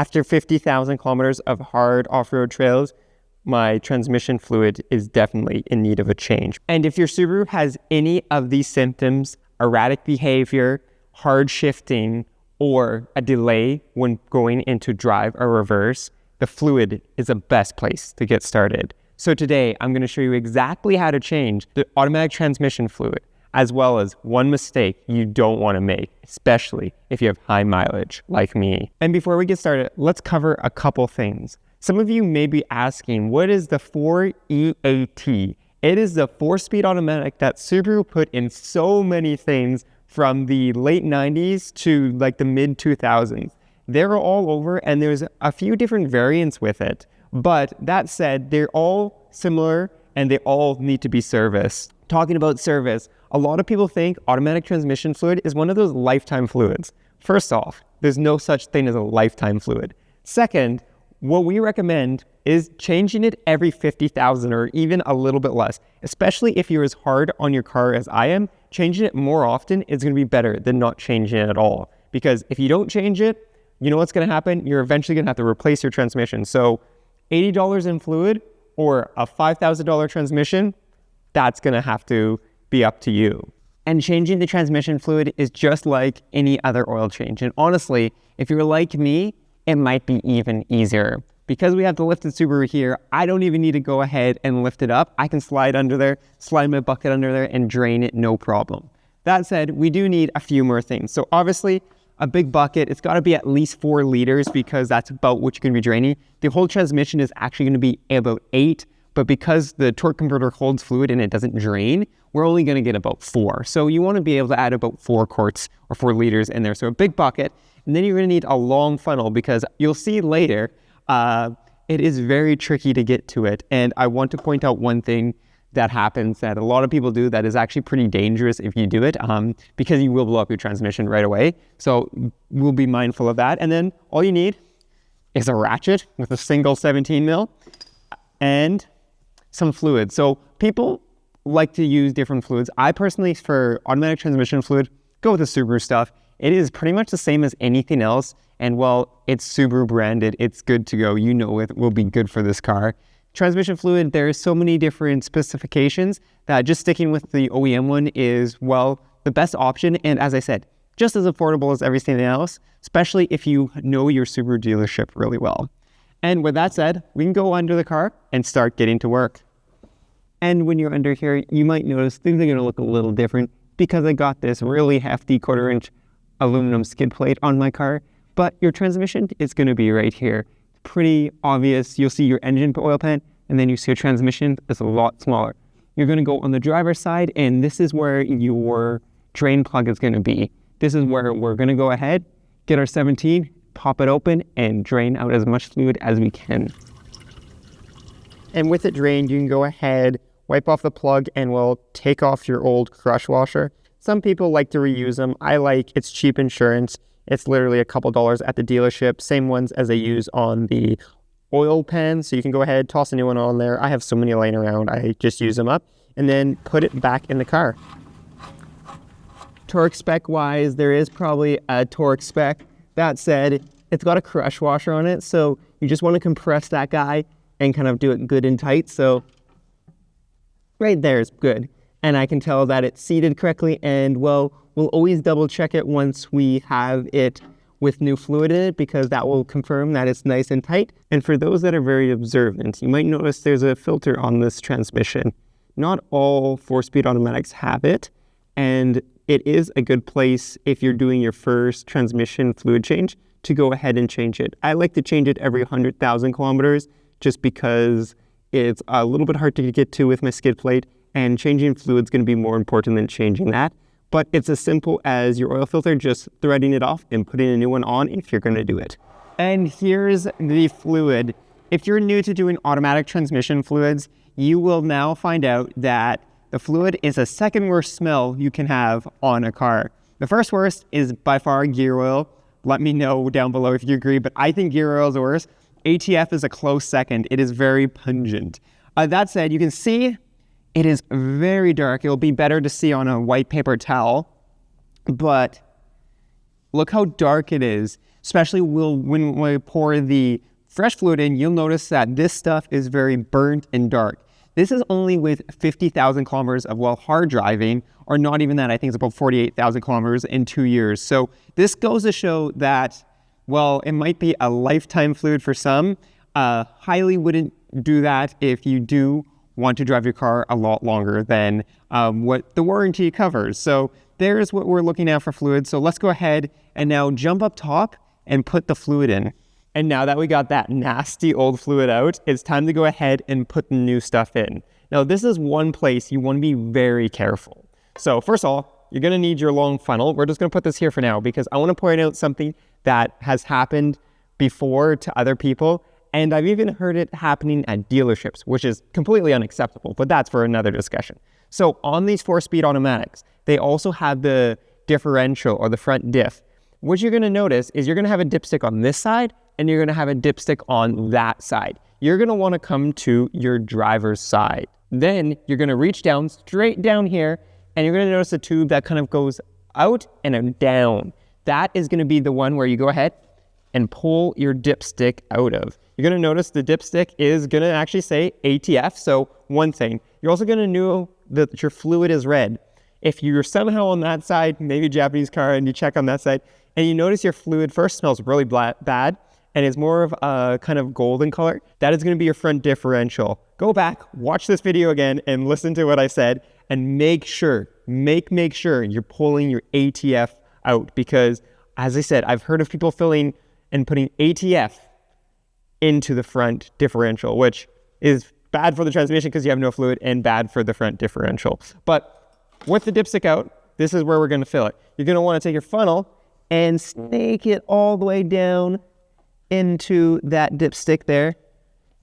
After 50,000 kilometers of hard off-road trails, my transmission fluid is definitely in need of a change. And if your Subaru has any of these symptoms, erratic behavior, hard shifting, or a delay when going into drive or reverse, the fluid is the best place to get started. So today, I'm going to show you exactly how to change the automatic transmission fluid, as well as one mistake you don't want to make, especially if you have high mileage like me. And before we get started, let's cover a couple things. Some of you may be asking, what is the 4EAT? It is the 4-speed automatic that Subaru put in so many things from the late 90s to like the mid 2000s. They're all over and there's a few different variants with it. But that said, they're all similar and they all need to be serviced. Talking about service, a lot of people think automatic transmission fluid is one of those lifetime fluids. First off, there's no such thing as a lifetime fluid. Second, what we recommend is changing it every 50,000 or even a little bit less, especially if you're as hard on your car as I am. Changing it more often is going to be better than not changing it at all. Because if you don't change it, you know what's going to happen? You're eventually going to have to replace your transmission. So $80 in fluid or a $5,000 transmission, that's going to have to be up to you. And changing the transmission fluid is just like any other oil change. And honestly, if you're like me, it might be even easier. Because we have the lifted Subaru here, I don't even need to go ahead and lift it up. I can slide under there, slide my bucket under there and drain it, no problem. That said, we do need a few more things. So obviously, a big bucket, it's got to be at least 4 liters because that's about what you're going to be draining. The whole transmission is actually going to be about 8, but because the torque converter holds fluid and it doesn't drain, we're only going to get about 4. So you want to be able to add about 4 quarts or 4 liters in there. So a big bucket. And then you're going to need a long funnel because you'll see later, it is very tricky to get to it. And I want to point out one thing that happens that a lot of people do that is actually pretty dangerous if you do it because you will blow up your transmission right away. So we'll be mindful of that. And then all you need is a ratchet with a single 17 mil and some fluid. So people like to use different fluids. I personally, for automatic transmission fluid, go with the Subaru stuff. It is pretty much the same as anything else. And while it's Subaru branded, it's good to go. You know it will be good for this car. Transmission fluid, there's so many different specifications that just sticking with the OEM one is, well, the best option. And as I said, just as affordable as everything else, especially if you know your Subaru dealership really well. And with that said, we can go under the car and start getting to work. And when you're under here, you might notice things are going to look a little different because I got this really hefty 1/4-inch aluminum skid plate on my car, but your transmission is going to be right here. Pretty obvious. You'll see your engine oil pan, and then you see your transmission is a lot smaller. You're going to go on the driver's side, and this is where your drain plug is going to be. This is where we're going to go ahead, get our 17, pop it open, and drain out as much fluid as we can. And with it drained, you can go ahead, wipe off the plug, and we'll take off your old crush washer. Some people like to reuse them. I like it's cheap insurance. It's literally a couple dollars at the dealership. Same ones as they use on the oil pan. So you can go ahead, toss a new one on there. I have so many laying around. I just use them up and then put it back in the car. Torque spec wise, there is probably a torque spec. That said, it's got a crush washer on it. So you just want to compress that guy and kind of do it good and tight. So right there is good. And I can tell that it's seated correctly, and well, we'll always double check it once we have it with new fluid in it because that will confirm that it's nice and tight. And for those that are very observant, you might notice there's a filter on this transmission. Not all 4-speed automatics have it, and it is a good place if you're doing your first transmission fluid change to go ahead and change it. I like to change it every 100,000 kilometers just because it's a little bit hard to get to with my skid plate. And changing fluid is going to be more important than changing that. But it's as simple as your oil filter, just threading it off and putting a new one on if you're going to do it. And here's the fluid. If you're new to doing automatic transmission fluids, you will now find out that the fluid is the second worst smell you can have on a car. The first worst is by far gear oil. Let me know down below if you agree, but I think gear oil is the worst. ATF is a close second. It is very pungent. That said, you can see it is very dark. It'll be better to see on a white paper towel, but look how dark it is. especially when we pour the fresh fluid in, you'll notice that this stuff is very burnt and dark. This is only with 50,000 kilometers of, well, hard driving, or not even that. I think it's about 48,000 kilometers in 2 years. So this goes to show that, well, it might be a lifetime fluid for some. Highly wouldn't do that if you do want to drive your car a lot longer than what the warranty covers. So there's what we're looking at for fluid. So let's go ahead and now jump up top and put the fluid in. And now that we got that nasty old fluid out, it's time to go ahead and put the new stuff in. Now, this is one place you want to be very careful. So first of all, you're going to need your long funnel. We're just going to put this here for now because I want to point out something that has happened before to other people. And I've even heard it happening at dealerships, which is completely unacceptable, but that's for another discussion. So on these 4-speed automatics, they also have the differential or the front diff. What you're going to notice is you're going to have a dipstick on this side and you're going to have a dipstick on that side. You're going to want to come to your driver's side. Then you're going to reach down, straight down here, and you're going to notice a tube that kind of goes out and down. That is going to be the one where you go ahead and pull your dipstick out of. You're going to notice the dipstick is going to actually say ATF. So one thing, you're also going to know that your fluid is red. If you're somehow on that side, maybe a Japanese car, and you check on that side, and you notice your fluid first smells really bad, and it's more of a kind of golden color, that is going to be your front differential. Go back, watch this video again, and listen to what I said, and make sure you're pulling your ATF out, because as I said, I've heard of people filling and putting ATF into the front differential, which is bad for the transmission because you have no fluid, and bad for the front differential. But with the dipstick out, this is where we're going to fill it. You're going to want to take your funnel and snake it all the way down into that dipstick there.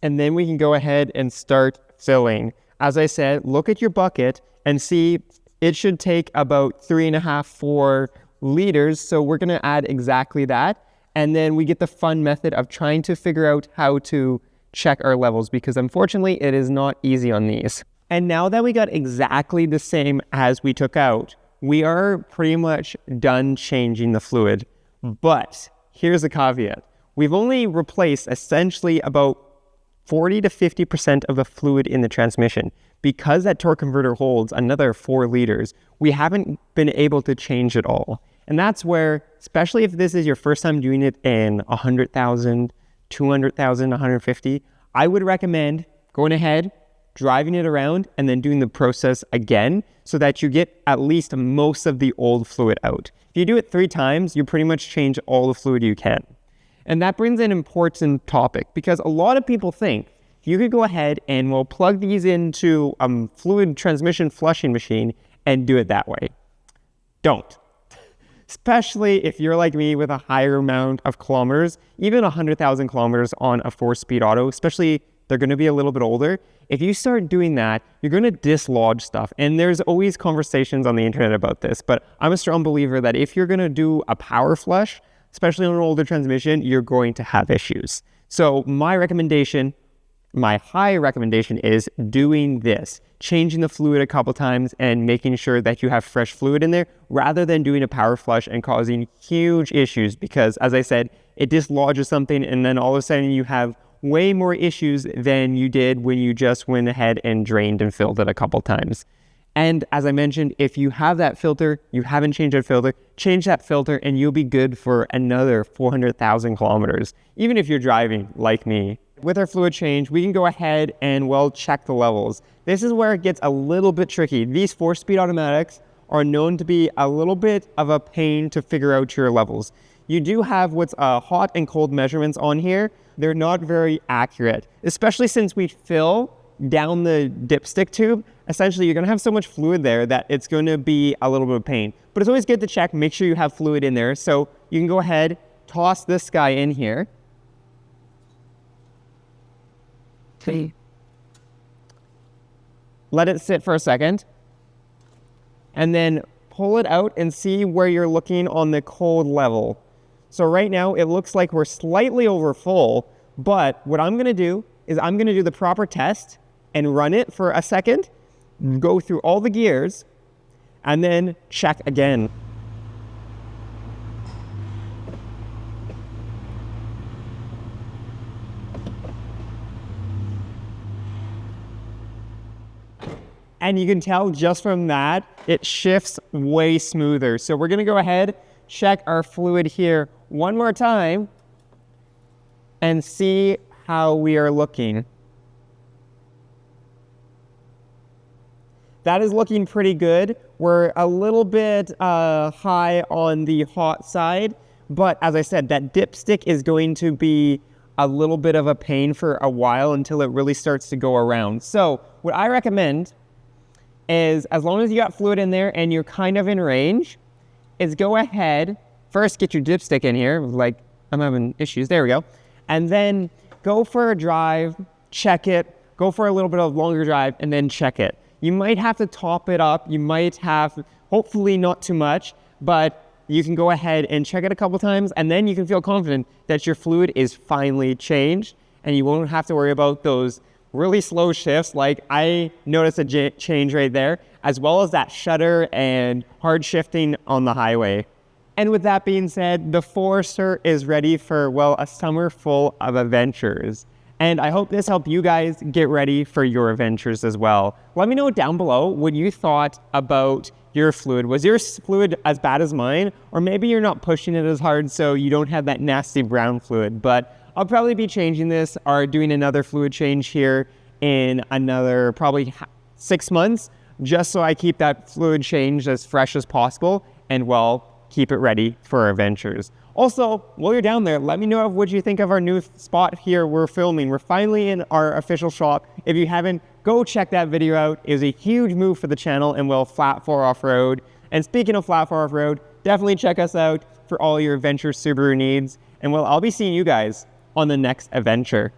And then we can go ahead and start filling. As I said, look at your bucket and see it should take about 3.5, 4 liters. So we're going to add exactly that. And then we get the fun method of trying to figure out how to check our levels, because unfortunately it is not easy on these. And now that we got exactly the same as we took out, we are pretty much done changing the fluid. But here's a caveat. We've only replaced essentially about 40 to 50% of the fluid in the transmission. Because that torque converter holds another 4 liters, we haven't been able to change it all. And that's where, especially if this is your first time doing it in 100,000, 200,000, 150, I would recommend going ahead, driving it around, and then doing the process again so that you get at least most of the old fluid out. If you do it 3 times, you pretty much change all the fluid you can. And that brings an important topic, because a lot of people think you could go ahead and we'll plug these into a fluid transmission flushing machine and do it that way. Don't. Especially if you're like me with a higher amount of kilometers, even 100,000 kilometers on a 4-speed auto, especially they're going to be a little bit older. If you start doing that, you're going to dislodge stuff. And there's always conversations on the internet about this, but I'm a strong believer that if you're going to do a power flush, especially on an older transmission, you're going to have issues. So my high recommendation is doing this, changing the fluid a couple times and making sure that you have fresh fluid in there rather than doing a power flush and causing huge issues, because as I said, it dislodges something and then all of a sudden you have way more issues than you did when you just went ahead and drained and filled it a couple times. And as I mentioned, if you have that filter, you haven't changed that filter, change that filter and you'll be good for another 400,000 kilometers, even if you're driving like me. With our fluid change, we can go ahead and, well, check the levels. This is where it gets a little bit tricky. These 4-speed automatics are known to be a little bit of a pain to figure out your levels. You do have what's hot and cold measurements on here. They're not very accurate, especially since we fill down the dipstick tube. Essentially, you're going to have so much fluid there that it's going to be a little bit of pain. But it's always good to check, make sure you have fluid in there. So you can go ahead, toss this guy in here. Let it sit for a second. And then pull it out and see where you're looking on the cold level. So right now, it looks like we're slightly over full. But what I'm going to do is I'm going to do the proper test and run it for a second, go through all the gears, and then check again. And you can tell just from that, it shifts way smoother. So we're gonna go ahead, check our fluid here one more time and see how we are looking. That is looking pretty good. We're a little bit high on the hot side, but as I said, that dipstick is going to be a little bit of a pain for a while until it really starts to go around. So what I recommend is, as long as you got fluid in there and you're kind of in range, is go ahead, first get your dipstick in here, like I'm having issues, there we go. And then go for a drive, check it, go for a little bit of longer drive, and then check it. You might have to top it up, you might have, hopefully not too much, but you can go ahead and check it a couple times, and then you can feel confident that your fluid is finally changed, and you won't have to worry about those really slow shifts. Like I noticed a change right there, as well as that shudder and hard shifting on the highway. And with that being said, the Forester is ready for, well, a summer full of adventures. And I hope this helped you guys get ready for your adventures as well. Let me know down below what you thought about your fluid. Was your fluid as bad as mine? Or maybe you're not pushing it as hard so you don't have that nasty brown fluid. But I'll probably be changing this or doing another fluid change here in another probably 6 months, just so I keep that fluid changed as fresh as possible and, well, keep it ready for our adventures. Also, while you're down there, let me know what you think of our new spot here we're filming. We're finally in our official shop. If you haven't, go check that video out. It was a huge move for the channel and, well, flat 4 off-road. And speaking of flat 4 off-road, definitely check us out for all your adventure Subaru needs. And, well, I'll be seeing you guys on the next adventure.